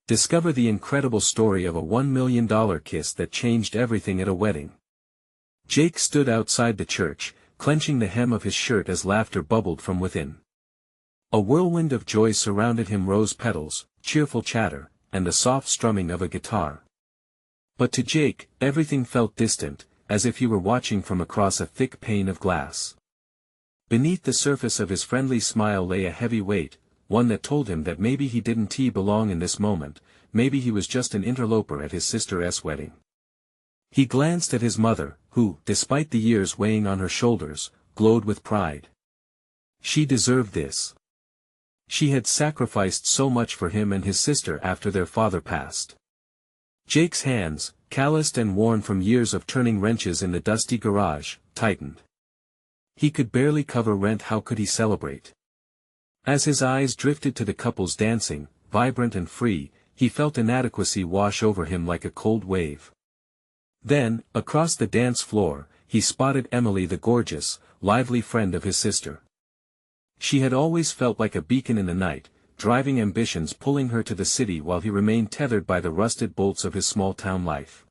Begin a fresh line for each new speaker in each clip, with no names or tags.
Discover the incredible story of a $1 million kiss that changed everything at a wedding. Jake stood outside the church, clenching the hem of his shirt as laughter bubbled from within. A whirlwind of joy surrounded him, rose petals, cheerful chatter, and the soft strumming of a guitar. But to Jake, everything felt distant, as if he were watching from across a thick pane of glass. Beneath the surface of his friendly smile lay a heavy weight, one that told him that maybe he didn't belong in this moment, maybe he was just an interloper at his sister's wedding. He glanced at his mother, who, despite the years weighing on her shoulders, glowed with pride. She deserved this. She had sacrificed so much for him and his sister after their father passed. Jake's hands, calloused and worn from years of turning wrenches in the dusty garage, tightened. He could barely cover rent. How could he celebrate? As his eyes drifted to the couples dancing, vibrant and free, he felt inadequacy wash over him like a cold wave. Then, across the dance floor, he spotted Emily, the gorgeous, lively friend of his sister. She had always felt like a beacon in the night, driving ambitions, pulling her to the city while he remained tethered by the rusted bolts of his small-town life.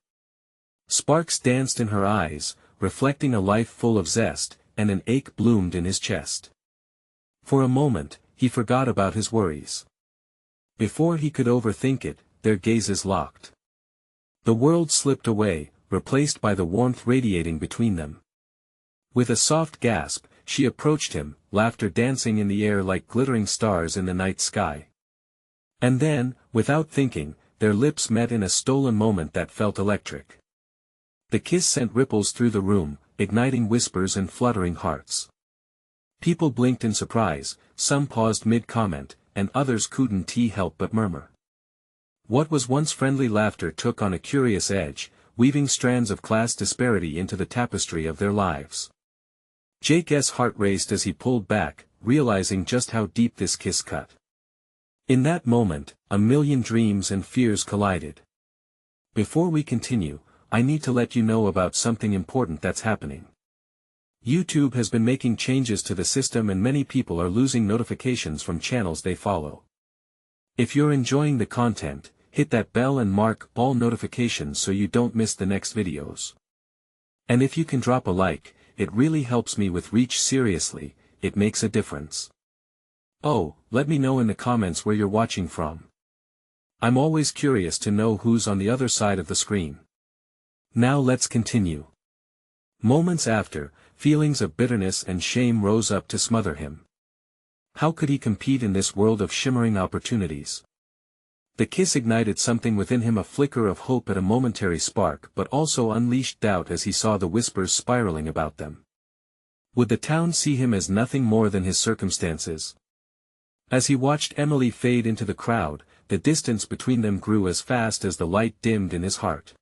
Sparks danced in her eyes, reflecting a life full of zest, and an ache bloomed in his chest. For a moment, he forgot about his worries. Before he could overthink it, their gazes locked. The world slipped away, replaced by the warmth radiating between them. With a soft gasp, she approached him, laughter dancing in the air like glittering stars in the night sky. And then, without thinking, their lips met in a stolen moment that felt electric. The kiss sent ripples through the room, igniting whispers and fluttering hearts. People blinked in surprise, some paused mid-comment, and others couldn't help but murmur. What was once friendly laughter took on a curious edge, weaving strands of class disparity into the tapestry of their lives. Jake's heart raced as he pulled back, realizing just how deep this kiss cut. In that moment, a million dreams and fears collided. Before we continue, I need to let you know about something important that's happening. YouTube has been making changes to the system and many people are losing notifications from channels they follow. If you're enjoying the content, hit that bell and mark all notifications so you don't miss the next videos. And if you can drop a like, it really helps me with reach. Seriously, it makes a difference. Oh, let me know in the comments where you're watching from. I'm always curious to know who's on the other side of the screen. Now let's continue. Moments after, feelings of bitterness and shame rose up to smother him. How could he compete in this world of shimmering opportunities? The kiss ignited something within him, a flicker of hope at a momentary spark, but also unleashed doubt as he saw the whispers spiraling about them. Would the town see him as nothing more than his circumstances? As he watched Emily fade into the crowd, the distance between them grew as fast as the light dimmed in his heart.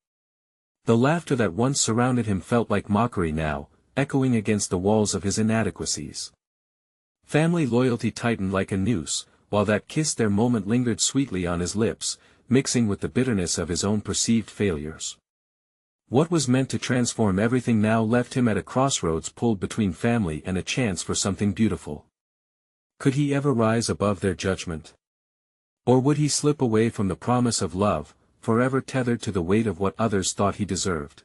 The laughter that once surrounded him felt like mockery now, echoing against the walls of his inadequacies. Family loyalty tightened like a noose, while that kiss their moment lingered sweetly on his lips, mixing with the bitterness of his own perceived failures. What was meant to transform everything now left him at a crossroads, pulled between family and a chance for something beautiful. Could he ever rise above their judgment? Or would he slip away from the promise of love, forever tethered to the weight of what others thought he deserved?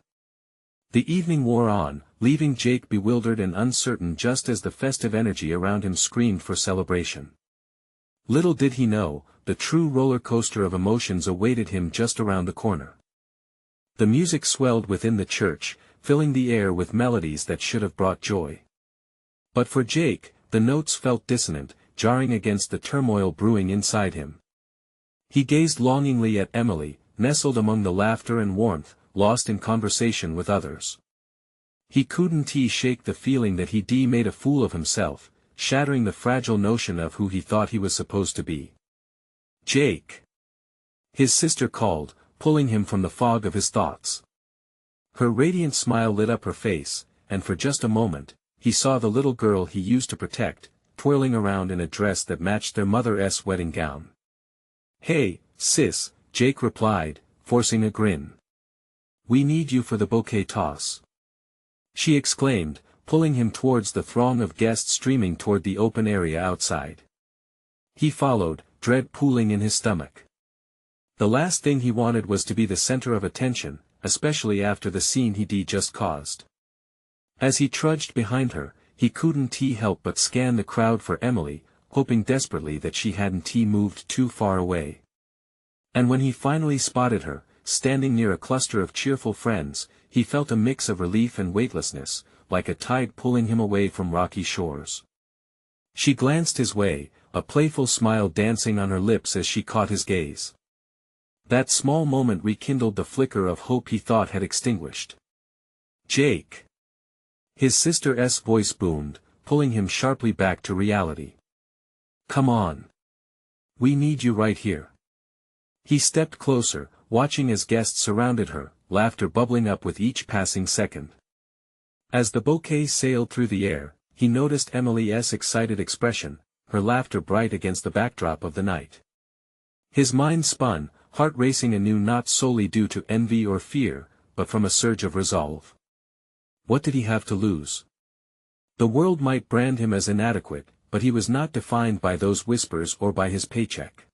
The evening wore on, leaving Jake bewildered and uncertain just as the festive energy around him screamed for celebration. Little did he know, the true roller coaster of emotions awaited him just around the corner. The music swelled within the church, filling the air with melodies that should have brought joy. But for Jake, the notes felt dissonant, jarring against the turmoil brewing inside him. He gazed longingly at Emily, nestled among the laughter and warmth, lost in conversation with others. He couldn't shake the feeling that he'd made a fool of himself, shattering the fragile notion of who he thought he was supposed to be. Jake! His sister called, pulling him from the fog of his thoughts. Her radiant smile lit up her face, and for just a moment, he saw the little girl he used to protect, twirling around in a dress that matched their mother's wedding gown. "Hey, sis," Jake replied, forcing a grin. "We need you for the bouquet toss," she exclaimed, pulling him towards the throng of guests streaming toward the open area outside. He followed, dread pooling in his stomach. The last thing he wanted was to be the center of attention, especially after the scene he'd just caused. As he trudged behind her, he couldn't help but scan the crowd for Emily, hoping desperately that she hadn't moved too far away. And when he finally spotted her, standing near a cluster of cheerful friends, he felt a mix of relief and weightlessness, like a tide pulling him away from rocky shores. She glanced his way, a playful smile dancing on her lips as she caught his gaze. That small moment rekindled the flicker of hope he thought had extinguished. "Jake!" His sister's voice boomed, pulling him sharply back to reality. "Come on. We need you right here." He stepped closer, watching as guests surrounded her, laughter bubbling up with each passing second. As the bouquet sailed through the air, he noticed Emily's excited expression, her laughter bright against the backdrop of the night. His mind spun, heart racing anew, not solely due to envy or fear, but from a surge of resolve. What did he have to lose? The world might brand him as inadequate, but he was not defined by those whispers or by his paycheck.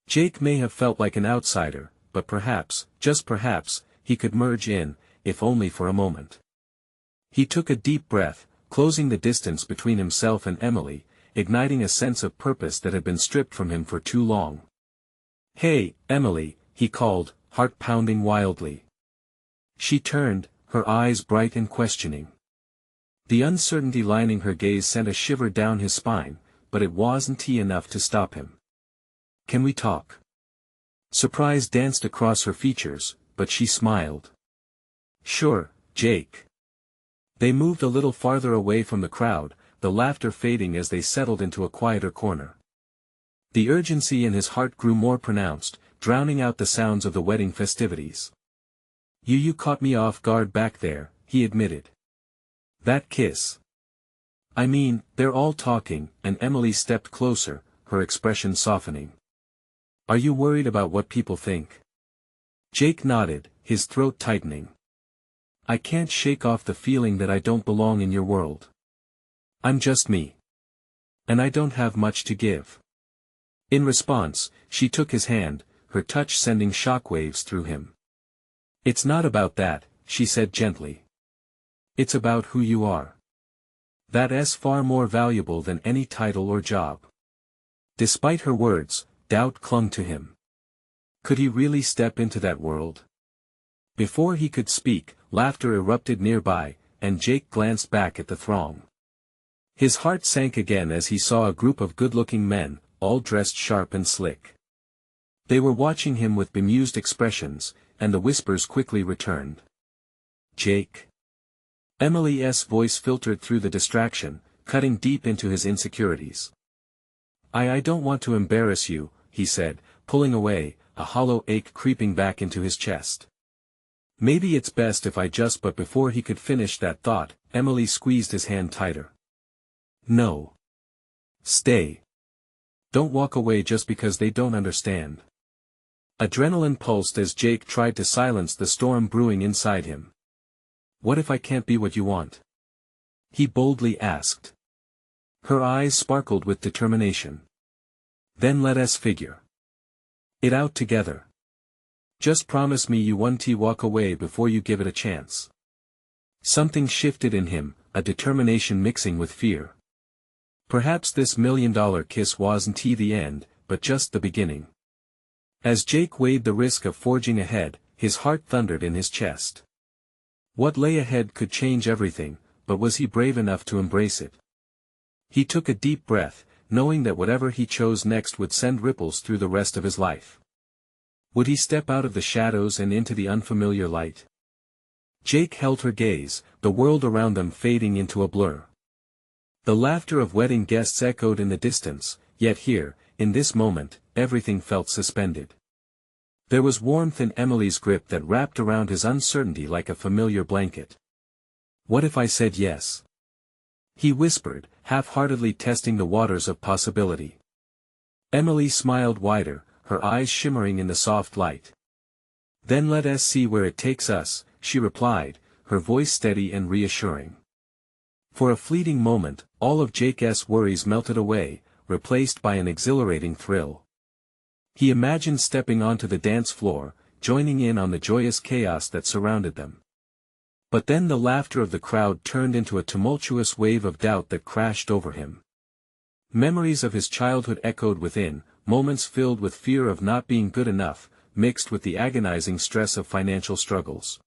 Jake may have felt like an outsider, but perhaps, just perhaps, he could merge in, if only for a moment. He took a deep breath, closing the distance between himself and Emily, igniting a sense of purpose that had been stripped from him for too long. "Hey, Emily," he called, heart pounding wildly. She turned, her eyes bright and questioning. The uncertainty lining her gaze sent a shiver down his spine, but it wasn't enough to stop him. "Can we talk?" Surprise danced across her features, but she smiled. "Sure, Jake." They moved a little farther away from the crowd, the laughter fading as they settled into a quieter corner. The urgency in his heart grew more pronounced, drowning out the sounds of the wedding festivities. You caught me off guard back there," he admitted. "That kiss. I mean, they're all talking," and Emily stepped closer, her expression softening. "Are you worried about what people think?" Jake nodded, his throat tightening. "I can't shake off the feeling that I don't belong in your world. I'm just me. And I don't have much to give." In response, she took his hand, her touch sending shockwaves through him. "It's not about that," she said gently. "It's about who you are. That's far more valuable than any title or job." Despite her words, doubt clung to him. Could he really step into that world? Before he could speak, laughter erupted nearby, and Jake glanced back at the throng. His heart sank again as he saw a group of good-looking men, all dressed sharp and slick. They were watching him with bemused expressions, and the whispers quickly returned. "Jake?" Emily's voice filtered through the distraction, cutting deep into his insecurities. I don't want to embarrass you," he said, pulling away, a hollow ache creeping back into his chest. "Maybe it's best if I just..." But before he could finish that thought, Emily squeezed his hand tighter. "No. Stay. Don't walk away just because they don't understand." Adrenaline pulsed as Jake tried to silence the storm brewing inside him. "What if I can't be what you want?" he boldly asked. Her eyes sparkled with determination. "Then let us figure it out together. Just promise me you won't walk away before you give it a chance." Something shifted in him, a determination mixing with fear. Perhaps this $1,000,000 kiss wasn't the end, but just the beginning. As Jake weighed the risk of forging ahead, his heart thundered in his chest. What lay ahead could change everything, but was he brave enough to embrace it? He took a deep breath, knowing that whatever he chose next would send ripples through the rest of his life. Would he step out of the shadows and into the unfamiliar light? Jake held her gaze, the world around them fading into a blur. The laughter of wedding guests echoed in the distance, yet here, in this moment, everything felt suspended. There was warmth in Emily's grip that wrapped around his uncertainty like a familiar blanket. "What if I said yes?" he whispered, half-heartedly testing the waters of possibility. Emily smiled wider, her eyes shimmering in the soft light. "Then let us see where it takes us," she replied, her voice steady and reassuring. For a fleeting moment, all of Jake's worries melted away, replaced by an exhilarating thrill. He imagined stepping onto the dance floor, joining in on the joyous chaos that surrounded them. But then the laughter of the crowd turned into a tumultuous wave of doubt that crashed over him. Memories of his childhood echoed within, moments filled with fear of not being good enough, mixed with the agonizing stress of financial struggles.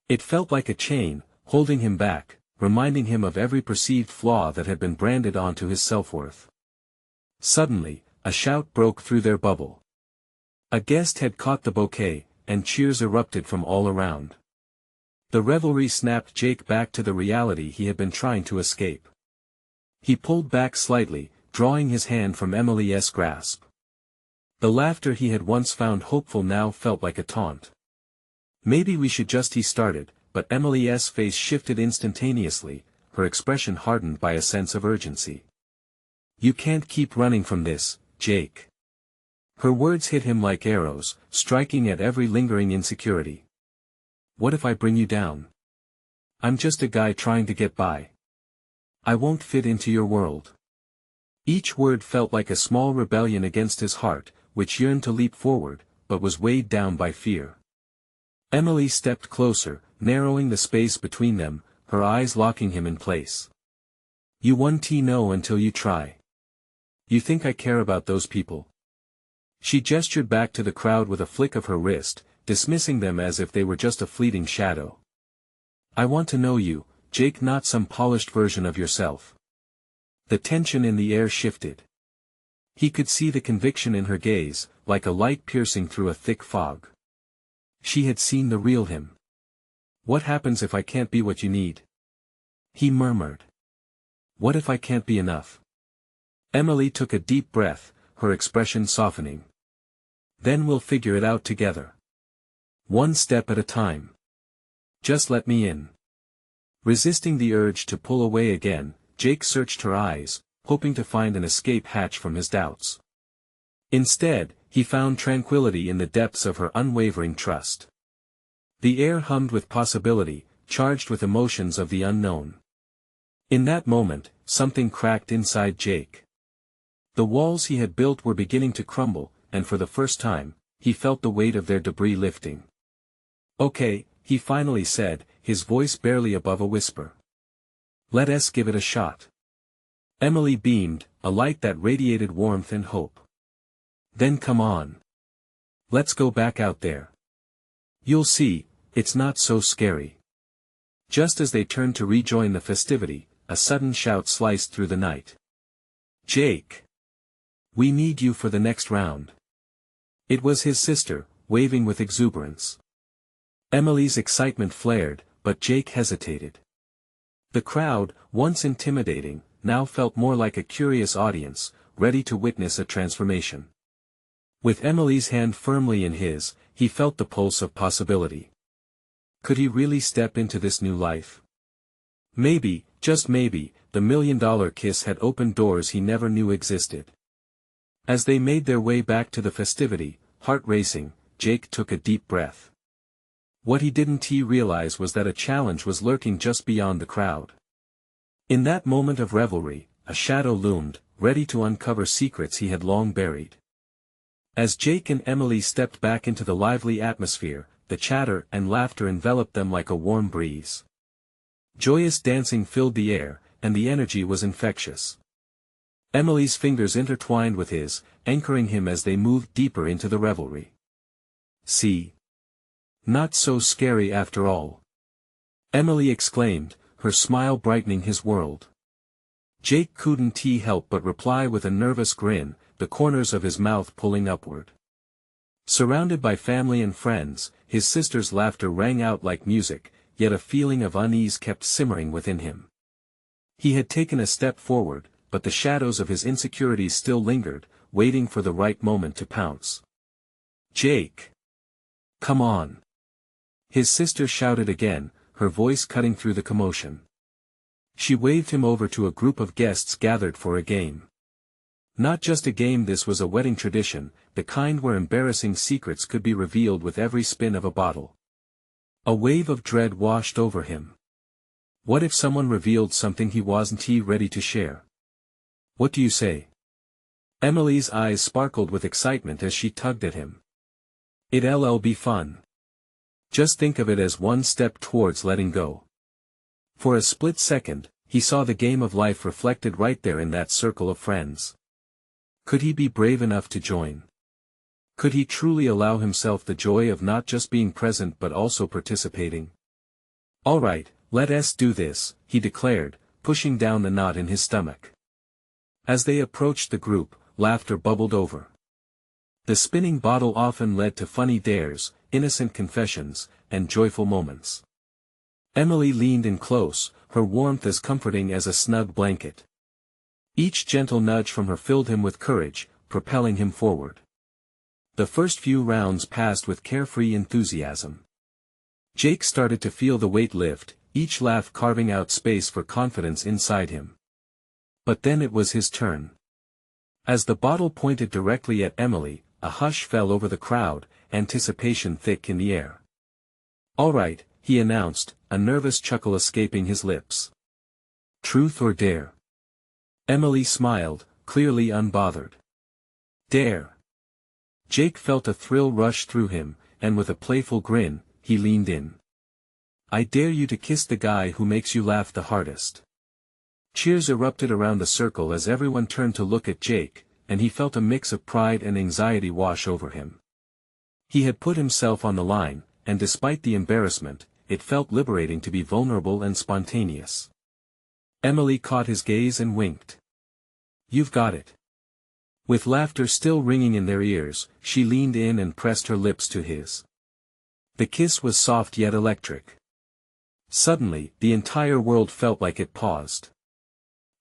It felt like a chain, holding him back, reminding him of every perceived flaw that had been branded onto his self-worth. Suddenly, a shout broke through their bubble. A guest had caught the bouquet, and cheers erupted from all around. The revelry snapped Jake back to the reality he had been trying to escape. He pulled back slightly, drawing his hand from Emily's grasp. The laughter he had once found hopeful now felt like a taunt. "Maybe we should just," he started, but Emily's face shifted instantaneously, her expression hardened by a sense of urgency. "You can't keep running from this, Jake." Her words hit him like arrows, striking at every lingering insecurity. "What if I bring you down? I'm just a guy trying to get by. I won't fit into your world." Each word felt like a small rebellion against his heart, which yearned to leap forward, but was weighed down by fear. Emily stepped closer, narrowing the space between them, her eyes locking him in place. "You won't know until you try. You think I care about those people?" She gestured back to the crowd with a flick of her wrist, dismissing them as if they were just a fleeting shadow. "I want to know you, Jake, not some polished version of yourself." The tension in the air shifted. He could see the conviction in her gaze, like a light piercing through a thick fog. She had seen the real him. "What happens if I can't be what you need?" he murmured. "What if I can't be enough?" Emily took a deep breath, her expression softening. "Then we'll figure it out together. One step at a time. Just let me in." Resisting the urge to pull away again, Jake searched her eyes, hoping to find an escape hatch from his doubts. Instead, he found tranquility in the depths of her unwavering trust. The air hummed with possibility, charged with emotions of the unknown. In that moment, something cracked inside Jake. The walls he had built were beginning to crumble, and for the first time, he felt the weight of their debris lifting. "Okay," he finally said, his voice barely above a whisper. "Let us give it a shot." Emily beamed, a light that radiated warmth and hope. "Then come on. Let's go back out there. You'll see, it's not so scary." Just as they turned to rejoin the festivity, a sudden shout sliced through the night. "Jake! We need you for the next round." It was his sister, waving with exuberance. Emily's excitement flared, but Jake hesitated. The crowd, once intimidating, now felt more like a curious audience, ready to witness a transformation. With Emily's hand firmly in his, he felt the pulse of possibility. Could he really step into this new life? Maybe, just maybe, the $1 million kiss had opened doors he never knew existed. As they made their way back to the festivity, heart racing, Jake took a deep breath. What he didn't realize was that a challenge was lurking just beyond the crowd. In that moment of revelry, a shadow loomed, ready to uncover secrets he had long buried. As Jake and Emily stepped back into the lively atmosphere, the chatter and laughter enveloped them like a warm breeze. Joyous dancing filled the air, and the energy was infectious. Emily's fingers intertwined with his, anchoring him as they moved deeper into the revelry. "See? Not so scary after all," Emily exclaimed, her smile brightening his world. Jake couldn't help but reply with a nervous grin, the corners of his mouth pulling upward. Surrounded by family and friends, his sister's laughter rang out like music, yet a feeling of unease kept simmering within him. He had taken a step forward, but the shadows of his insecurities still lingered, waiting for the right moment to pounce. "Jake! Come on!" His sister shouted again, her voice cutting through the commotion. She waved him over to a group of guests gathered for a game. Not just a game, this was a wedding tradition, the kind where embarrassing secrets could be revealed with every spin of a bottle. A wave of dread washed over him. What if someone revealed something he wasn't ready to share? "What do you say?" Emily's eyes sparkled with excitement as she tugged at him. It'll be fun. Just think of it as one step towards letting go. For a split second, he saw the game of life reflected right there in that circle of friends. Could he be brave enough to join? Could he truly allow himself the joy of not just being present but also participating? All right, let's do this, he declared, pushing down the knot in his stomach. As they approached the group, laughter bubbled over. The spinning bottle often led to funny dares, innocent confessions, and joyful moments. Emily leaned in close, her warmth as comforting as a snug blanket. Each gentle nudge from her filled him with courage, propelling him forward. The first few rounds passed with carefree enthusiasm. Jake started to feel the weight lift, each laugh carving out space for confidence inside him. But then it was his turn. As the bottle pointed directly at Emily, a hush fell over the crowd, anticipation thick in the air. All right, he announced, a nervous chuckle escaping his lips. Truth or dare? Emily smiled, clearly unbothered. Dare. Jake felt a thrill rush through him, and with a playful grin, he leaned in. I dare you to kiss the guy who makes you laugh the hardest. Cheers erupted around the circle as everyone turned to look at Jake, and he felt a mix of pride and anxiety wash over him. He had put himself on the line, and despite the embarrassment, it felt liberating to be vulnerable and spontaneous. Emily caught his gaze and winked. You've got it. With laughter still ringing in their ears, she leaned in and pressed her lips to his. The kiss was soft yet electric. Suddenly, the entire world felt like it paused.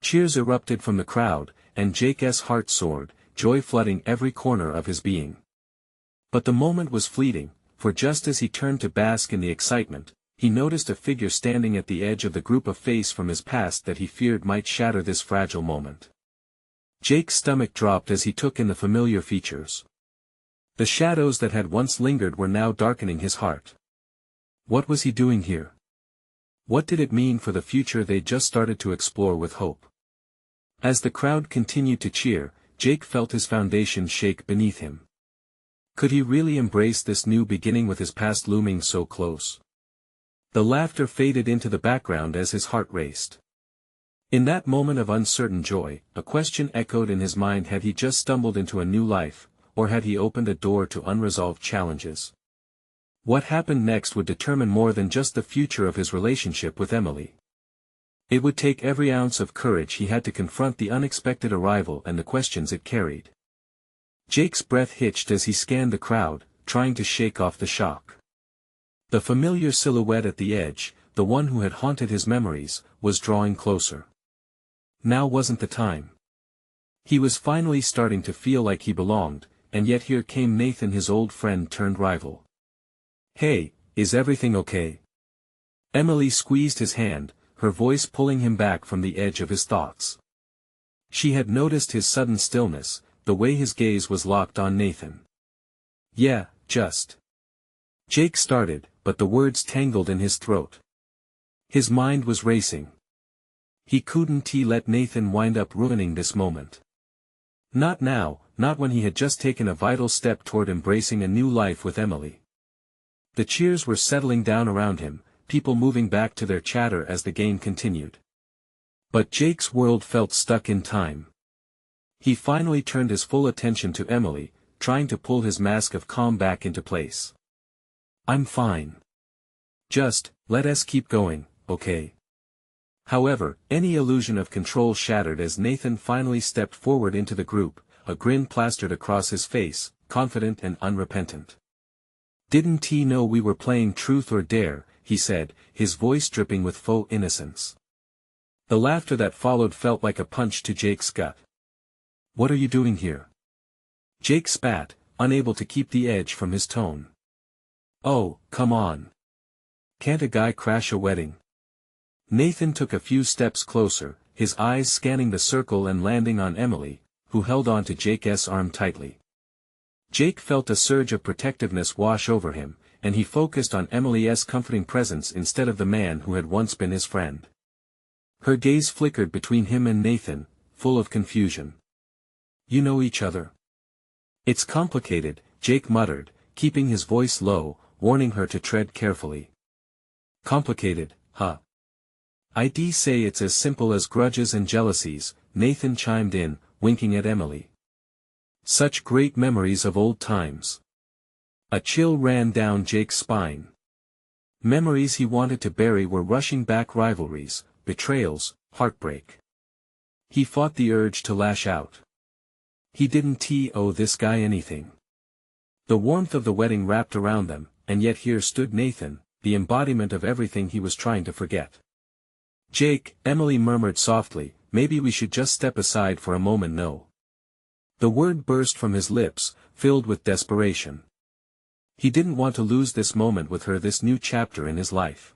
Cheers erupted from the crowd, and Jake's heart soared, joy flooding every corner of his being. But the moment was fleeting, for just as he turned to bask in the excitement, he noticed a figure standing at the edge of the group, a face from his past that he feared might shatter this fragile moment. Jake's stomach dropped as he took in the familiar features. The shadows that had once lingered were now darkening his heart. What was he doing here? What did it mean for the future they just started to explore with hope? As the crowd continued to cheer, Jake felt his foundation shake beneath him. Could he really embrace this new beginning with his past looming so close? The laughter faded into the background as his heart raced. In that moment of uncertain joy, a question echoed in his mind: had he just stumbled into a new life, or had he opened a door to unresolved challenges? What happened next would determine more than just the future of his relationship with Emily. It would take every ounce of courage he had to confront the unexpected arrival and the questions it carried. Jake's breath hitched as he scanned the crowd, trying to shake off the shock. The familiar silhouette at the edge, the one who had haunted his memories, was drawing closer. Now wasn't the time. He was finally starting to feel like he belonged, and yet here came Nathan, his old friend turned rival. Hey, is everything okay? Emily squeezed his hand, her voice pulling him back from the edge of his thoughts. She had noticed his sudden stillness, the way his gaze was locked on Nathan. Yeah, just. Jake started, but the words tangled in his throat. His mind was racing. He couldn't let Nathan wind up ruining this moment. Not now, not when he had just taken a vital step toward embracing a new life with Emily. The cheers were settling down around him, people moving back to their chatter as the game continued. But Jake's world felt stuck in time. He finally turned his full attention to Emily, trying to pull his mask of calm back into place. I'm fine. Just, let us keep going, okay? However, any illusion of control shattered as Nathan finally stepped forward into the group, a grin plastered across his face, confident and unrepentant. Didn't he know we were playing truth or dare, he said, his voice dripping with faux innocence. The laughter that followed felt like a punch to Jake's gut. What are you doing here? Jake spat, unable to keep the edge from his tone. Oh, come on. Can't a guy crash a wedding? Nathan took a few steps closer, his eyes scanning the circle and landing on Emily, who held on to Jake's arm tightly. Jake felt a surge of protectiveness wash over him, and he focused on Emily's comforting presence instead of the man who had once been his friend. Her gaze flickered between him and Nathan, full of confusion. You know each other? It's complicated, Jake muttered, keeping his voice low, warning her to tread carefully. Complicated, huh? I'd say it's as simple as grudges and jealousies, Nathan chimed in, winking at Emily. Such great memories of old times. A chill ran down Jake's spine. Memories he wanted to bury were rushing back, rivalries, betrayals, heartbreak. He fought the urge to lash out. He didn't owe this guy anything. The warmth of the wedding wrapped around them, and yet here stood Nathan, the embodiment of everything he was trying to forget. Jake, Emily murmured softly, maybe we should just step aside for a moment. No. The word burst from his lips, filled with desperation. He didn't want to lose this moment with her, this new chapter in his life.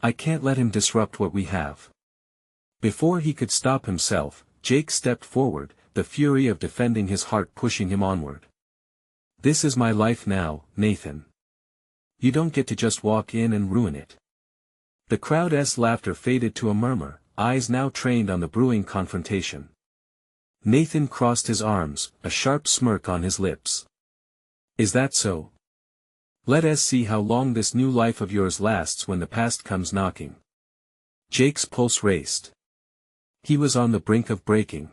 I can't let him disrupt what we have. Before he could stop himself, Jake stepped forward, the fury of defending his heart pushing him onward. This is my life now, Nathan. You don't get to just walk in and ruin it. The crowd's laughter faded to a murmur, eyes now trained on the brewing confrontation. Nathan crossed his arms, a sharp smirk on his lips. Is that so? Let us see how long this new life of yours lasts when the past comes knocking. Jake's pulse raced. He was on the brink of breaking.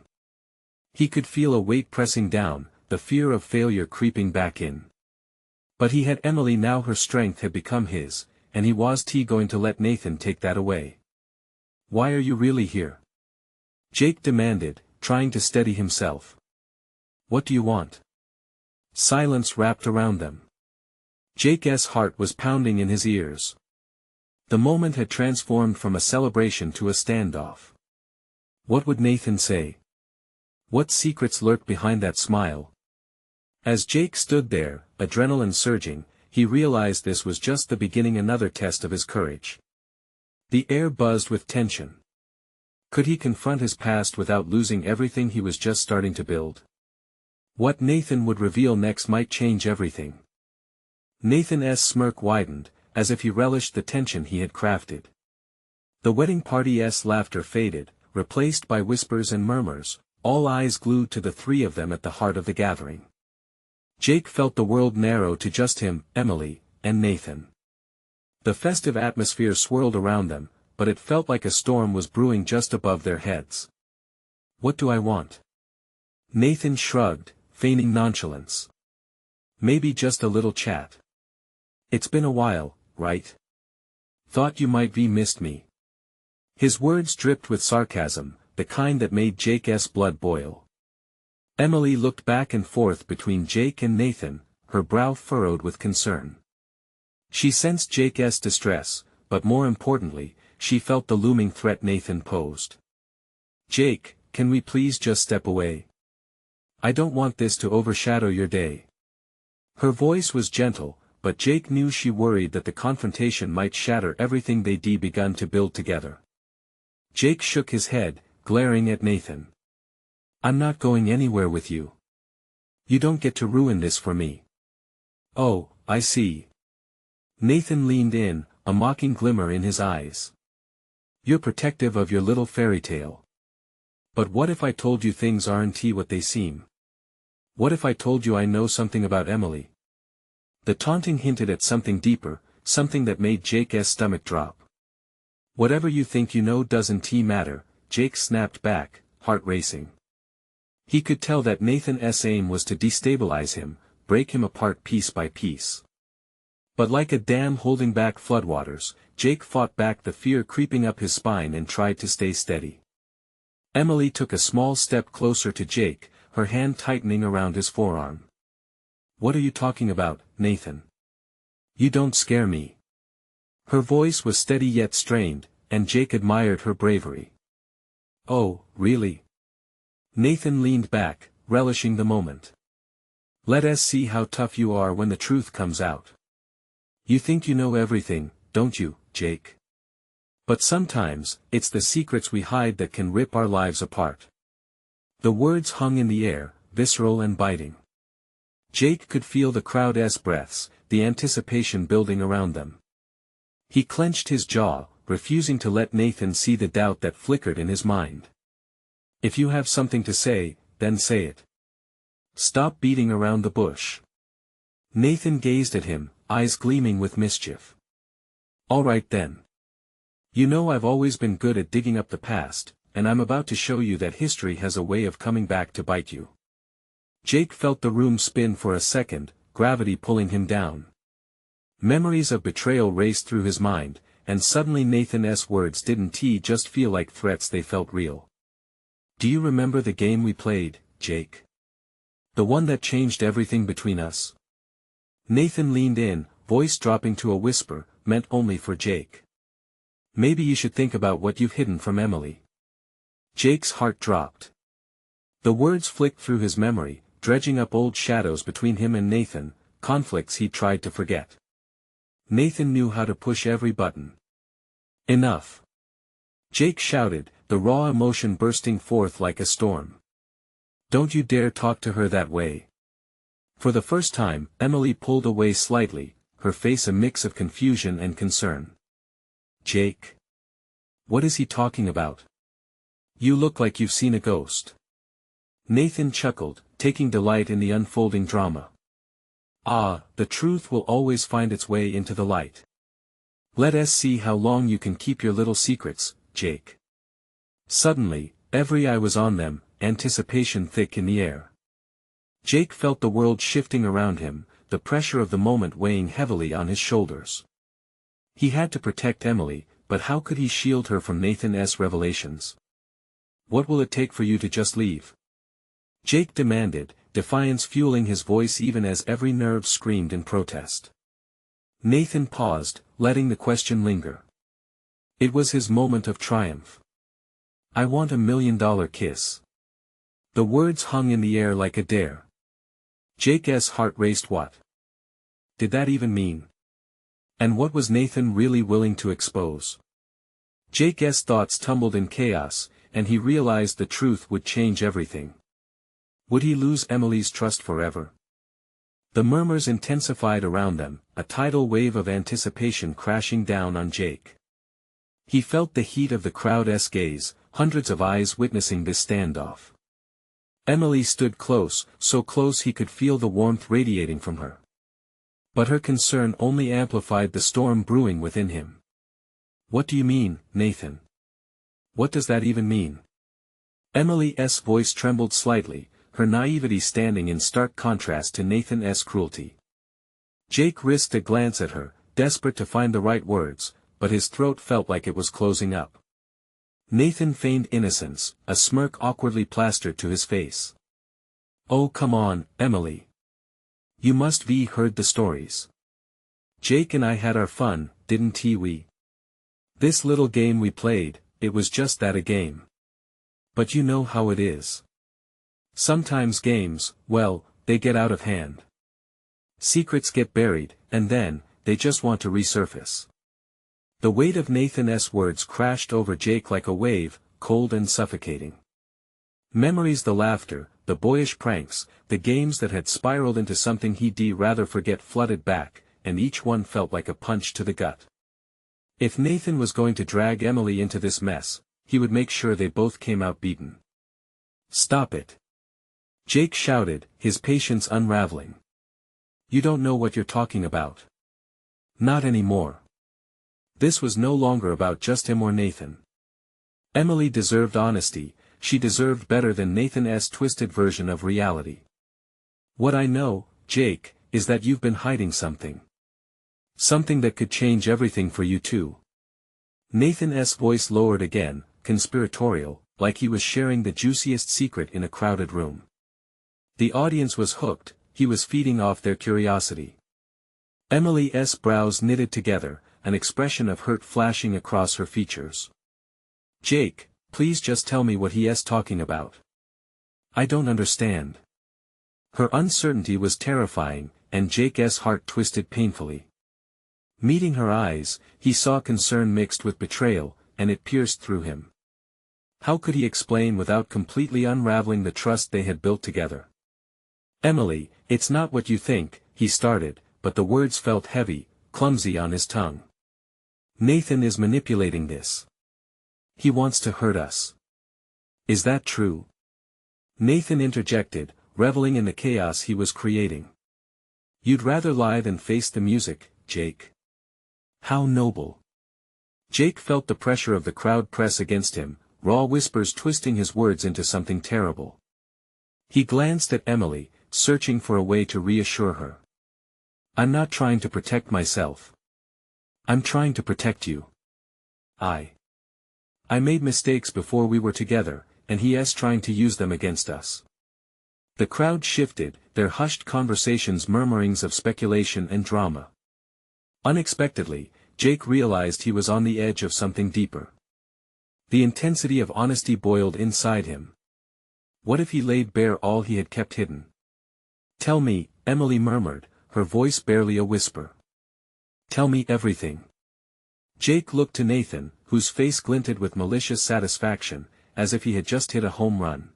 He could feel a weight pressing down, the fear of failure creeping back in. But he had Emily now, her strength had become his, and he was going to let Nathan take that away. Why are you really here? Jake demanded, trying to steady himself. What do you want? Silence wrapped around them. Jake's heart was pounding in his ears. The moment had transformed from a celebration to a standoff. What would Nathan say? What secrets lurked behind that smile? As Jake stood there, adrenaline surging, he realized this was just the beginning, another test of his courage. The air buzzed with tension. Could he confront his past without losing everything he was just starting to build? What Nathan would reveal next might change everything. Nathan's smirk widened, as if he relished the tension he had crafted. The wedding party's laughter faded, replaced by whispers and murmurs, all eyes glued to the three of them at the heart of the gathering. Jake felt the world narrow to just him, Emily, and Nathan. The festive atmosphere swirled around them, but it felt like a storm was brewing just above their heads. What do I want? Nathan shrugged, feigning nonchalance. Maybe just a little chat. It's been a while, right? Thought you might be missed me. His words dripped with sarcasm, the kind that made Jake's blood boil. Emily looked back and forth between Jake and Nathan, her brow furrowed with concern. She sensed Jake's distress, but more importantly, she felt the looming threat Nathan posed. Jake, can we please just step away? I don't want this to overshadow your day. Her voice was gentle, but Jake knew she worried that the confrontation might shatter everything they'd begun to build together. Jake shook his head, glaring at Nathan. I'm not going anywhere with you. You don't get to ruin this for me. Oh, I see. Nathan leaned in, a mocking glimmer in his eyes. You're protective of your little fairy tale. But what if I told you things aren't what they seem? What if I told you I know something about Emily? The taunting hinted at something deeper, something that made Jake's stomach drop. Whatever you think you know doesn't matter, Jake snapped back, heart racing. He could tell that Nathan's aim was to destabilize him, break him apart piece by piece. But like a dam holding back floodwaters, Jake fought back the fear creeping up his spine and tried to stay steady. Emily took a small step closer to Jake, her hand tightening around his forearm. What are you talking about, Nathan? You don't scare me. Her voice was steady yet strained, and Jake admired her bravery. Oh, really? Nathan leaned back, relishing the moment. Let us see how tough you are when the truth comes out. You think you know everything, don't you, Jake? But sometimes, it's the secrets we hide that can rip our lives apart. The words hung in the air, visceral and biting. Jake could feel the crowd's breaths, the anticipation building around them. He clenched his jaw, refusing to let Nathan see the doubt that flickered in his mind. If you have something to say, then say it. Stop beating around the bush. Nathan gazed at him, eyes gleaming with mischief. All right then. You know I've always been good at digging up the past, and I'm about to show you that history has a way of coming back to bite you. Jake felt the room spin for a second, gravity pulling him down. Memories of betrayal raced through his mind, and suddenly Nathan's words didn't just feel like threats, they felt real. Do you remember the game we played, Jake? The one that changed everything between us? Nathan leaned in, voice dropping to a whisper, meant only for Jake. Maybe you should think about what you've hidden from Emily. Jake's heart dropped. The words flicked through his memory, dredging up old shadows between him and Nathan, conflicts he'd tried to forget. Nathan knew how to push every button. Enough! Jake shouted, the raw emotion bursting forth like a storm. Don't you dare talk to her that way. For the first time, Emily pulled away slightly, her face a mix of confusion and concern. Jake? What is he talking about? You look like you've seen a ghost. Nathan chuckled, taking delight in the unfolding drama. Ah, the truth will always find its way into the light. Let us see how long you can keep your little secrets, Jake. Suddenly, every eye was on them, anticipation thick in the air. Jake felt the world shifting around him, the pressure of the moment weighing heavily on his shoulders. He had to protect Emily, but how could he shield her from Nathan's revelations? What will it take for you to just leave? Jake demanded, defiance fueling his voice even as every nerve screamed in protest. Nathan paused, letting the question linger. It was his moment of triumph. I want $1 million kiss. The words hung in the air like a dare. Jake's heart raced. What did that even mean? And what was Nathan really willing to expose? Jake's thoughts tumbled in chaos, and he realized the truth would change everything. Would he lose Emily's trust forever? The murmurs intensified around them, a tidal wave of anticipation crashing down on Jake. He felt the heat of the crowd's gaze, hundreds of eyes witnessing this standoff. Emily stood close, so close he could feel the warmth radiating from her. But her concern only amplified the storm brewing within him. What do you mean, Nathan? What does that even mean? Emily's voice trembled slightly, her naivety standing in stark contrast to Nathan's cruelty. Jake risked a glance at her, desperate to find the right words, but his throat felt like it was closing up. Nathan feigned innocence, a smirk awkwardly plastered to his face. Oh come on, Emily. You must have heard the stories. Jake and I had our fun, didn't we? This little game we played, it was just that, a game. But you know how it is. Sometimes games, well, they get out of hand. Secrets get buried, and then, they just want to resurface. The weight of Nathan's words crashed over Jake like a wave, cold and suffocating. Memories, the laughter, the boyish pranks, the games that had spiraled into something he'd rather forget flooded back, and each one felt like a punch to the gut. If Nathan was going to drag Emily into this mess, he would make sure they both came out beaten. Stop it! Jake shouted, his patience unraveling. You don't know what you're talking about. Not anymore. This was no longer about just him or Nathan. Emily deserved honesty, she deserved better than Nathan's twisted version of reality. What I know, Jake, is that you've been hiding something. Something that could change everything for you too. Nathan's voice lowered again, conspiratorial, like he was sharing the juiciest secret in a crowded room. The audience was hooked, he was feeding off their curiosity. Emily's brows knitted together, an expression of hurt flashing across her features. Jake, please just tell me what he's talking about. I don't understand. Her uncertainty was terrifying, and Jake's heart twisted painfully. Meeting her eyes, he saw concern mixed with betrayal, and it pierced through him. How could he explain without completely unraveling the trust they had built together? Emily, it's not what you think, he started, but the words felt heavy, clumsy on his tongue. Nathan is manipulating this. He wants to hurt us. Is that true? Nathan interjected, reveling in the chaos he was creating. You'd rather lie than face the music, Jake. How noble. Jake felt the pressure of the crowd press against him, raw whispers twisting his words into something terrible. He glanced at Emily, searching for a way to reassure her. I'm not trying to protect myself. I'm trying to protect you. I made mistakes before we were together, and he's trying to use them against us. The crowd shifted, their hushed conversations murmurings of speculation and drama. Unexpectedly, Jake realized he was on the edge of something deeper. The intensity of honesty boiled inside him. What if he laid bare all he had kept hidden? Tell me, Emily murmured, her voice barely a whisper. Tell me everything. Jake looked to Nathan, whose face glinted with malicious satisfaction, as if he had just hit a home run.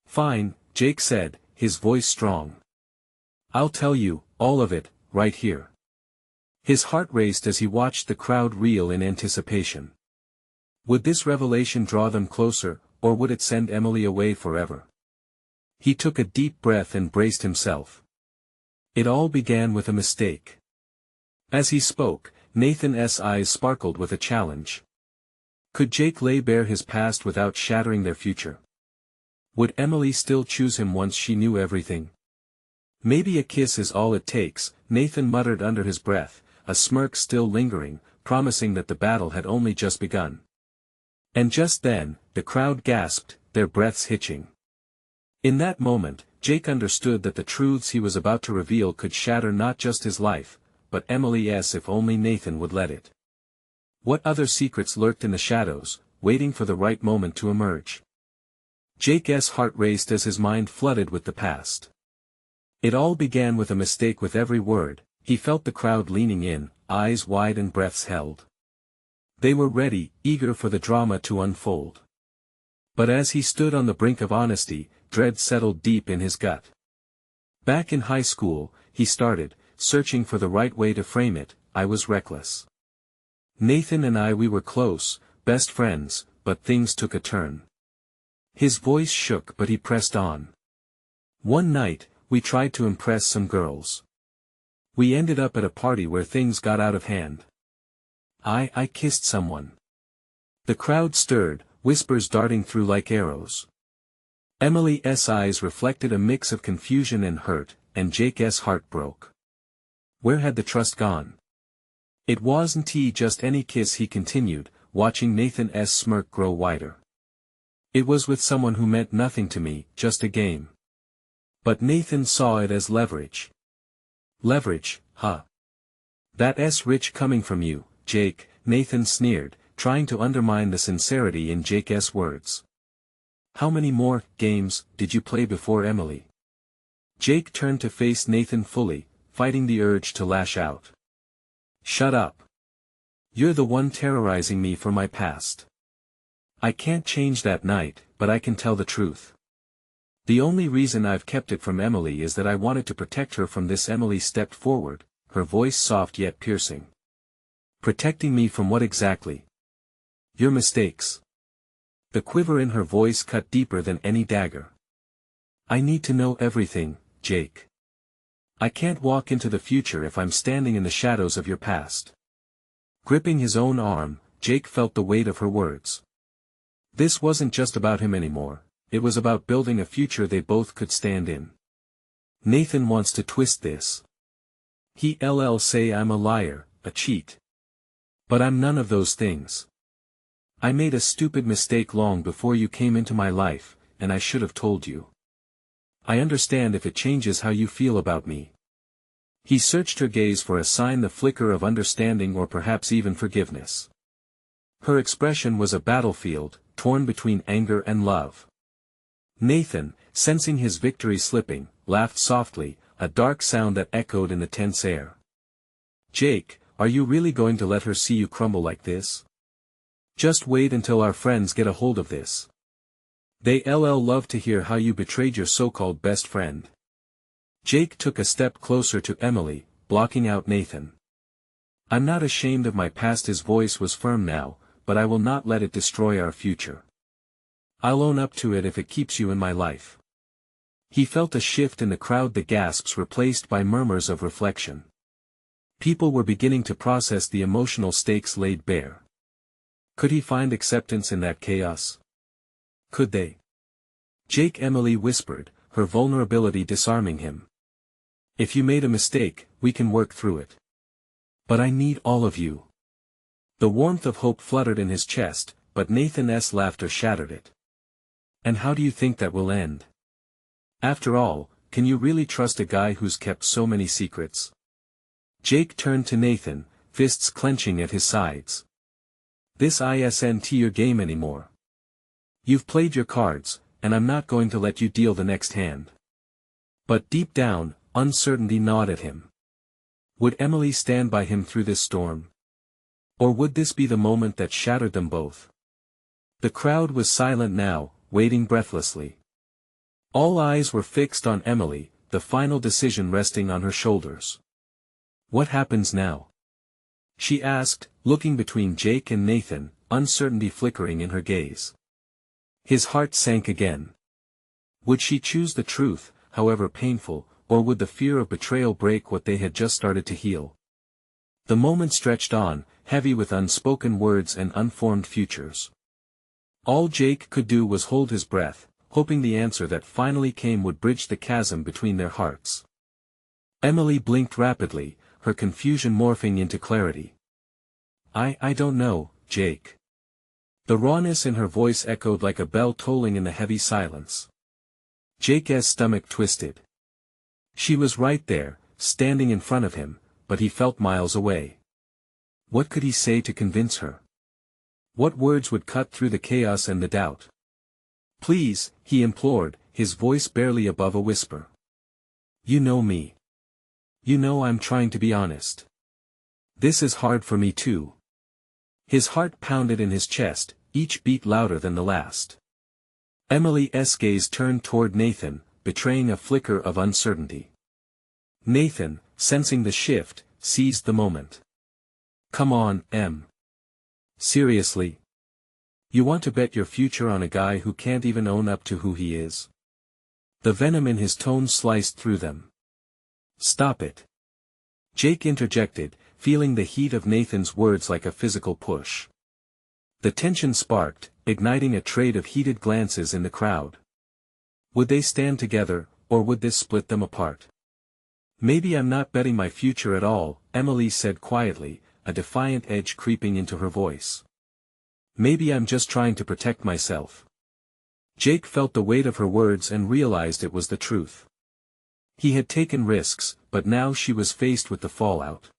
Fine, Jake said, his voice strong. I'll tell you, all of it, right here. His heart raced as he watched the crowd reel in anticipation. Would this revelation draw them closer, or would it send Emily away forever? He took a deep breath and braced himself. It all began with a mistake. As he spoke, Nathan's eyes sparkled with a challenge. Could Jake lay bare his past without shattering their future? Would Emily still choose him once she knew everything? Maybe a kiss is all it takes, Nathan muttered under his breath, a smirk still lingering, promising that the battle had only just begun. And just then, the crowd gasped, their breaths hitching. In that moment, Jake understood that the truths he was about to reveal could shatter not just his life, but Emily's if only Nathan would let it. What other secrets lurked in the shadows, waiting for the right moment to emerge? Jake's heart raced as his mind flooded with the past. It all began with a mistake. With every word, he felt the crowd leaning in, eyes wide and breaths held. They were ready, eager for the drama to unfold. But as he stood on the brink of honesty, dread settled deep in his gut. Back in high school, he started, searching for the right way to frame it. I was reckless. Nathan and we were close, best friends, but things took a turn. His voice shook but he pressed on. One night, we tried to impress some girls. We ended up at a party where things got out of hand. I kissed someone. The crowd stirred, whispers darting through like arrows. Emily's eyes reflected a mix of confusion and hurt, and Jake's heart broke. Where had the trust gone? It wasn't just any kiss, he continued, watching Nathan's smirk grow wider. It was with someone who meant nothing to me, just a game. But Nathan saw it as leverage. Leverage, huh? That's rich coming from you, Jake, Nathan sneered, trying to undermine the sincerity in Jake's words. How many more games did you play before Emily? Jake turned to face Nathan fully, fighting the urge to lash out. Shut up. You're the one terrorizing me for my past. I can't change that night, but I can tell the truth. The only reason I've kept it from Emily is that I wanted to protect her from this. Emily stepped forward, her voice soft yet piercing. Protecting me from what exactly? Your mistakes. The quiver in her voice cut deeper than any dagger. I need to know everything, Jake. I can't walk into the future if I'm standing in the shadows of your past. Gripping his own arm, Jake felt the weight of her words. This wasn't just about him anymore, it was about building a future they both could stand in. Nathan wants to twist this. He'll say I'm a liar, a cheat. But I'm none of those things. I made a stupid mistake long before you came into my life, and I should have told you. I understand if it changes how you feel about me. He searched her gaze for a sign, the flicker of understanding or perhaps even forgiveness. Her expression was a battlefield, torn between anger and love. Nathan, sensing his victory slipping, laughed softly, a dark sound that echoed in the tense air. Jake, are you really going to let her see you crumble like this? Just wait until our friends get a hold of this. They'll love to hear how you betrayed your so-called best friend. Jake took a step closer to Emily, blocking out Nathan. I'm not ashamed of my past. His voice was firm now, but I will not let it destroy our future. I'll own up to it if it keeps you in my life. He felt a shift in the crowd, the gasps replaced by murmurs of reflection. People were beginning to process the emotional stakes laid bare. Could he find acceptance in that chaos? Could they? Jake, Emily whispered, her vulnerability disarming him. If you made a mistake, we can work through it. But I need all of you. The warmth of hope fluttered in his chest, but Nathan's laughter shattered it. And how do you think that will end? After all, can you really trust a guy who's kept so many secrets? Jake turned to Nathan, fists clenching at his sides. This isn't your game anymore. You've played your cards, and I'm not going to let you deal the next hand. But deep down, uncertainty gnawed at him. Would Emily stand by him through this storm? Or would this be the moment that shattered them both? The crowd was silent now, waiting breathlessly. All eyes were fixed on Emily, the final decision resting on her shoulders. What happens now? She asked, looking between Jake and Nathan, uncertainty flickering in her gaze. His heart sank again. Would she choose the truth, however painful, or would the fear of betrayal break what they had just started to heal? The moment stretched on, heavy with unspoken words and unformed futures. All Jake could do was hold his breath, hoping the answer that finally came would bridge the chasm between their hearts. Emily blinked rapidly, her confusion morphing into clarity. I don't know, Jake. The rawness in her voice echoed like a bell tolling in the heavy silence. Jake's stomach twisted. She was right there, standing in front of him, but he felt miles away. What could he say to convince her? What words would cut through the chaos and the doubt? Please, he implored, his voice barely above a whisper. You know me. You know I'm trying to be honest. This is hard for me too. His heart pounded in his chest, each beat louder than the last. Emily's gaze turned toward Nathan, betraying a flicker of uncertainty. Nathan, sensing the shift, seized the moment. Come on, Em. Seriously? You want to bet your future on a guy who can't even own up to who he is? The venom in his tone sliced through them. Stop it. Jake interjected, feeling the heat of Nathan's words like a physical push. The tension sparked, igniting a trade of heated glances in the crowd. Would they stand together, or would this split them apart? Maybe I'm not betting my future at all, Emily said quietly, a defiant edge creeping into her voice. Maybe I'm just trying to protect myself. Jake felt the weight of her words and realized it was the truth. He had taken risks, but now she was faced with the fallout.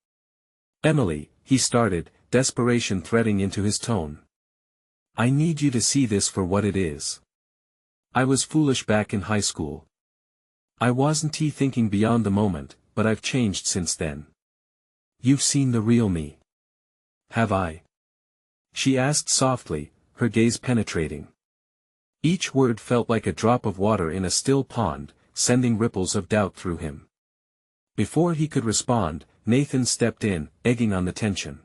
Emily, he started, desperation threading into his tone. I need you to see this for what it is. I was foolish back in high school. I wasn't thinking beyond the moment, but I've changed since then. You've seen the real me. Have I? She asked softly, her gaze penetrating. Each word felt like a drop of water in a still pond, sending ripples of doubt through him. Before he could respond, Nathan stepped in, egging on the tension.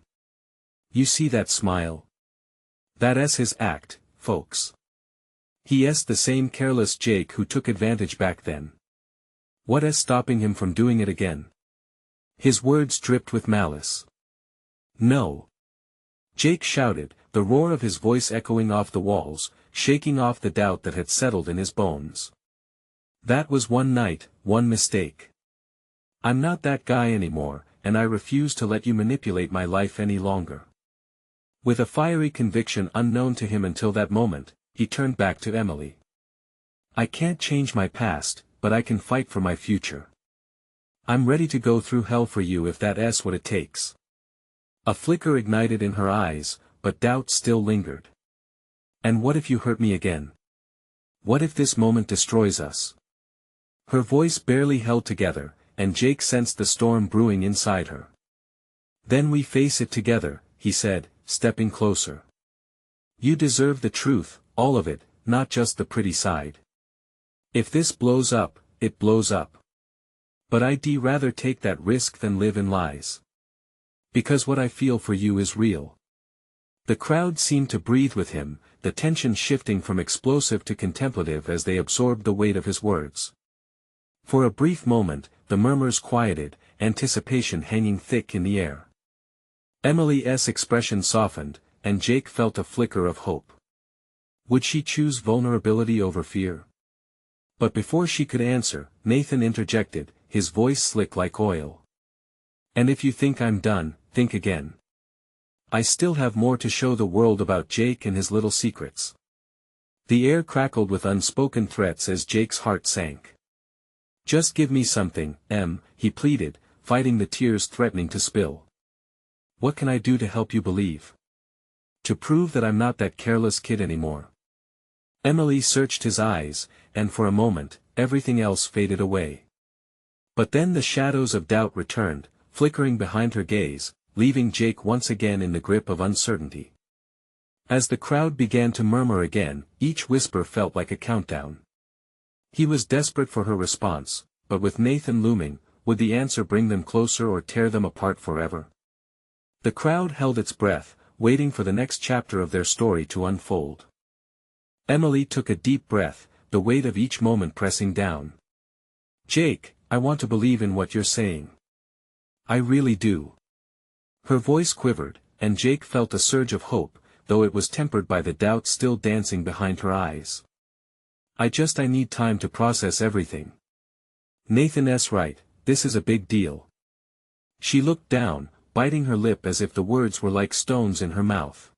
You see that smile? That's his act, folks. He's the same careless Jake who took advantage back then. What's stopping him from doing it again? His words dripped with malice. No. Jake shouted, the roar of his voice echoing off the walls, shaking off the doubt that had settled in his bones. That was one night, one mistake. I'm not that guy anymore, and I refuse to let you manipulate my life any longer. With a fiery conviction unknown to him until that moment, he turned back to Emily. I can't change my past, but I can fight for my future. I'm ready to go through hell for you if that's what it takes. A flicker ignited in her eyes, but doubt still lingered. And what if you hurt me again? What if this moment destroys us? Her voice barely held together, and Jake sensed the storm brewing inside her. Then we face it together, he said, stepping closer. You deserve the truth, all of it, not just the pretty side. If this blows up, it blows up. But I'd rather take that risk than live in lies. Because what I feel for you is real. The crowd seemed to breathe with him, the tension shifting from explosive to contemplative as they absorbed the weight of his words. For a brief moment, the murmurs quieted, anticipation hanging thick in the air. Emily's expression softened, and Jake felt a flicker of hope. Would she choose vulnerability over fear? But before she could answer, Nathan interjected, his voice slick like oil. And if you think I'm done, think again. I still have more to show the world about Jake and his little secrets. The air crackled with unspoken threats as Jake's heart sank. Just give me something, Em, he pleaded, fighting the tears threatening to spill. What can I do to help you believe? To prove that I'm not that careless kid anymore. Emily searched his eyes, and for a moment, everything else faded away. But then the shadows of doubt returned, flickering behind her gaze, leaving Jake once again in the grip of uncertainty. As the crowd began to murmur again, each whisper felt like a countdown. He was desperate for her response, but with Nathan looming, would the answer bring them closer or tear them apart forever? The crowd held its breath, waiting for the next chapter of their story to unfold. Emily took a deep breath, the weight of each moment pressing down. Jake, I want to believe in what you're saying. I really do. Her voice quivered, and Jake felt a surge of hope, though it was tempered by the doubt still dancing behind her eyes. I need time to process everything. Nathan's right, this is a big deal. She looked down, biting her lip as if the words were like stones in her mouth.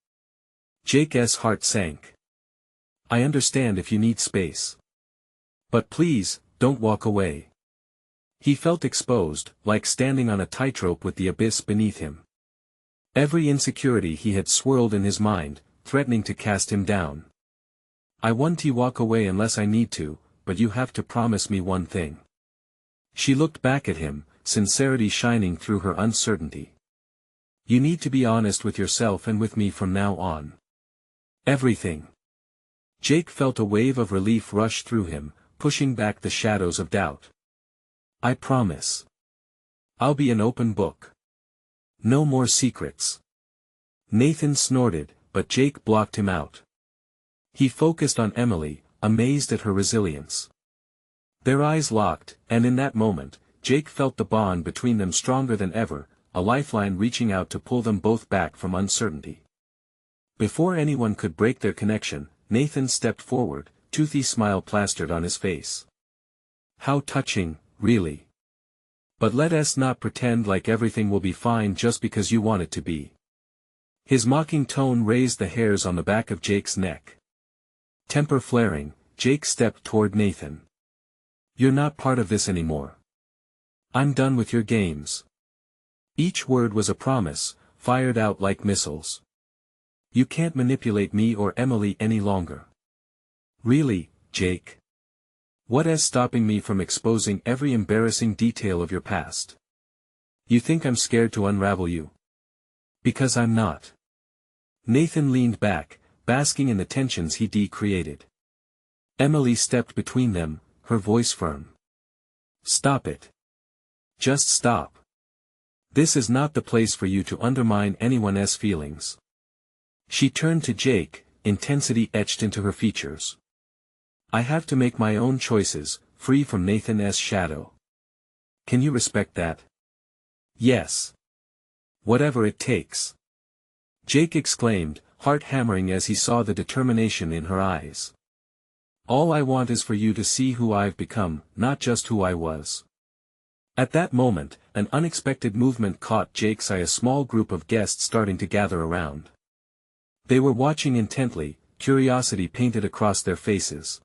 Jake's heart sank. I understand if you need space. But please, don't walk away. He felt exposed, like standing on a tightrope with the abyss beneath him. Every insecurity he had swirled in his mind, threatening to cast him down. I won't walk away unless I need to, but you have to promise me one thing. She looked back at him, sincerity shining through her uncertainty. You need to be honest with yourself and with me from now on. Everything. Jake felt a wave of relief rush through him, pushing back the shadows of doubt. I promise. I'll be an open book. No more secrets. Nathan snorted, but Jake blocked him out. He focused on Emily, amazed at her resilience. Their eyes locked, and in that moment, Jake felt the bond between them stronger than ever, a lifeline reaching out to pull them both back from uncertainty. Before anyone could break their connection, Nathan stepped forward, toothy smile plastered on his face. How touching, really. But let us not pretend like everything will be fine just because you want it to be. His mocking tone raised the hairs on the back of Jake's neck. Temper flaring, Jake stepped toward Nathan. You're not part of this anymore. I'm done with your games. Each word was a promise, fired out like missiles. You can't manipulate me or Emily any longer. Really, Jake? What is stopping me from exposing every embarrassing detail of your past? You think I'm scared to unravel you? Because I'm not. Nathan leaned back, basking in the tensions he created. Emily stepped between them, her voice firm. Stop it. Just stop. This is not the place for you to undermine anyone's feelings. She turned to Jake, intensity etched into her features. I have to make my own choices, free from Nathan's shadow. Can you respect that? Yes. Whatever it takes. Jake exclaimed, heart hammering as he saw the determination in her eyes. All I want is for you to see who I've become, not just who I was. At that moment, an unexpected movement caught Jake's eye, a small group of guests starting to gather around. They were watching intently, curiosity painted across their faces.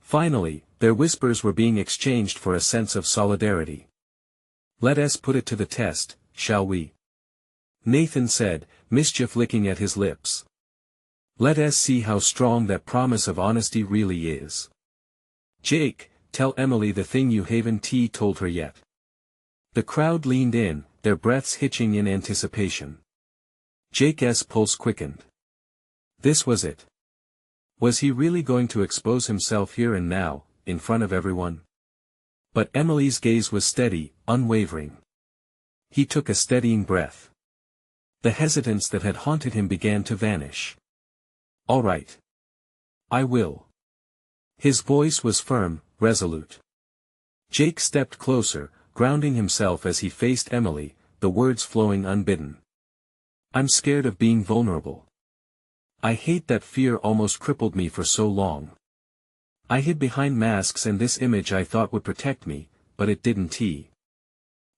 Finally, their whispers were being exchanged for a sense of solidarity. Let us put it to the test, shall we? Nathan said, mischief licking at his lips. Let us see how strong that promise of honesty really is. Jake, tell Emily the thing you haven't told her yet. The crowd leaned in, their breaths hitching in anticipation. Jake's pulse quickened. This was it. Was he really going to expose himself here and now, in front of everyone? But Emily's gaze was steady, unwavering. He took a steadying breath. The hesitance that had haunted him began to vanish. All right. I will. His voice was firm, resolute. Jake stepped closer, grounding himself as he faced Emily, the words flowing unbidden. I'm scared of being vulnerable. I hate that fear almost crippled me for so long. I hid behind masks and this image I thought would protect me, but it didn't.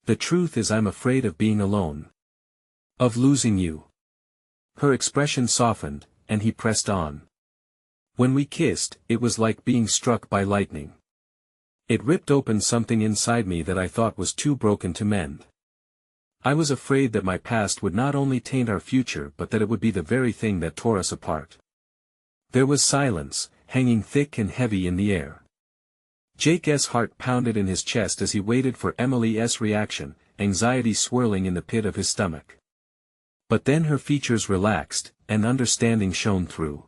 The truth is I'm afraid of being alone. Of losing you. Her expression softened, and he pressed on. When we kissed, it was like being struck by lightning. It ripped open something inside me that I thought was too broken to mend. I was afraid that my past would not only taint our future but that it would be the very thing that tore us apart. There was silence, hanging thick and heavy in the air. Jake's heart pounded in his chest as he waited for Emily's reaction, anxiety swirling in the pit of his stomach. But then her features relaxed, and understanding shone through.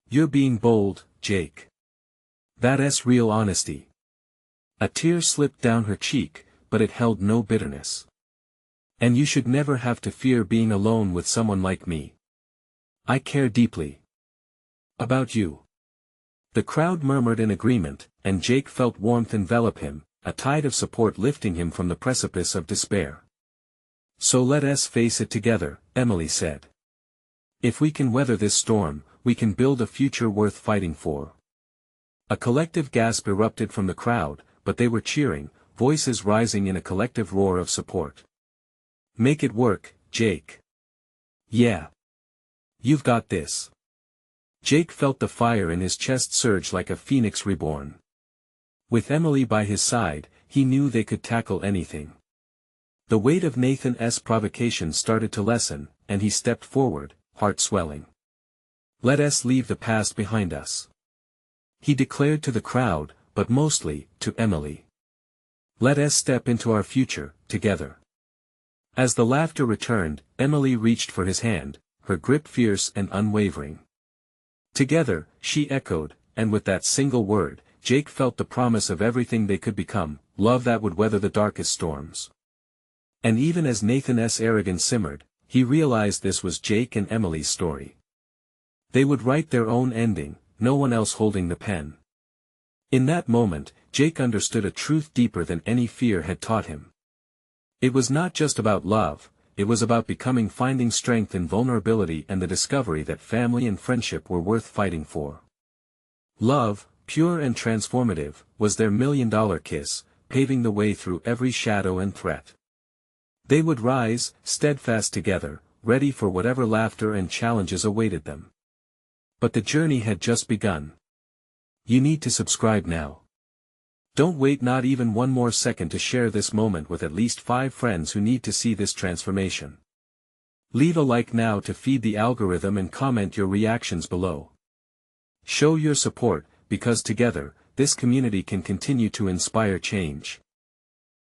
You're being bold, Jake. That's real honesty. A tear slipped down her cheek, but it held no bitterness. And you should never have to fear being alone with someone like me. I care deeply. About you. The crowd murmured in agreement, and Jake felt warmth envelop him, a tide of support lifting him from the precipice of despair. So let us face it together, Emily said. If we can weather this storm, we can build a future worth fighting for. A collective gasp erupted from the crowd, but they were cheering, voices rising in a collective roar of support. Make it work, Jake. Yeah. You've got this. Jake felt the fire in his chest surge like a phoenix reborn. With Emily by his side, he knew they could tackle anything. The weight of Nathan's provocation started to lessen, and he stepped forward, heart swelling. Let us leave the past behind us. He declared to the crowd, but mostly, to Emily. Let us step into our future, together. As the laughter returned, Emily reached for his hand, her grip fierce and unwavering. Together, she echoed, and with that single word, Jake felt the promise of everything they could become, love that would weather the darkest storms. And even as Nathan's arrogance simmered, he realized this was Jake and Emily's story. They would write their own ending, no one else holding the pen. In that moment, Jake understood a truth deeper than any fear had taught him. It was not just about love, it was about finding strength in vulnerability and the discovery that family and friendship were worth fighting for. Love, pure and transformative, was their million-dollar kiss, paving the way through every shadow and threat. They would rise, steadfast together, ready for whatever laughter and challenges awaited them. But the journey had just begun. You need to subscribe now. Don't wait not even one more second to share this moment with at least 5 friends who need to see this transformation. Leave a like now to feed the algorithm and comment your reactions below. Show your support, because together, this community can continue to inspire change.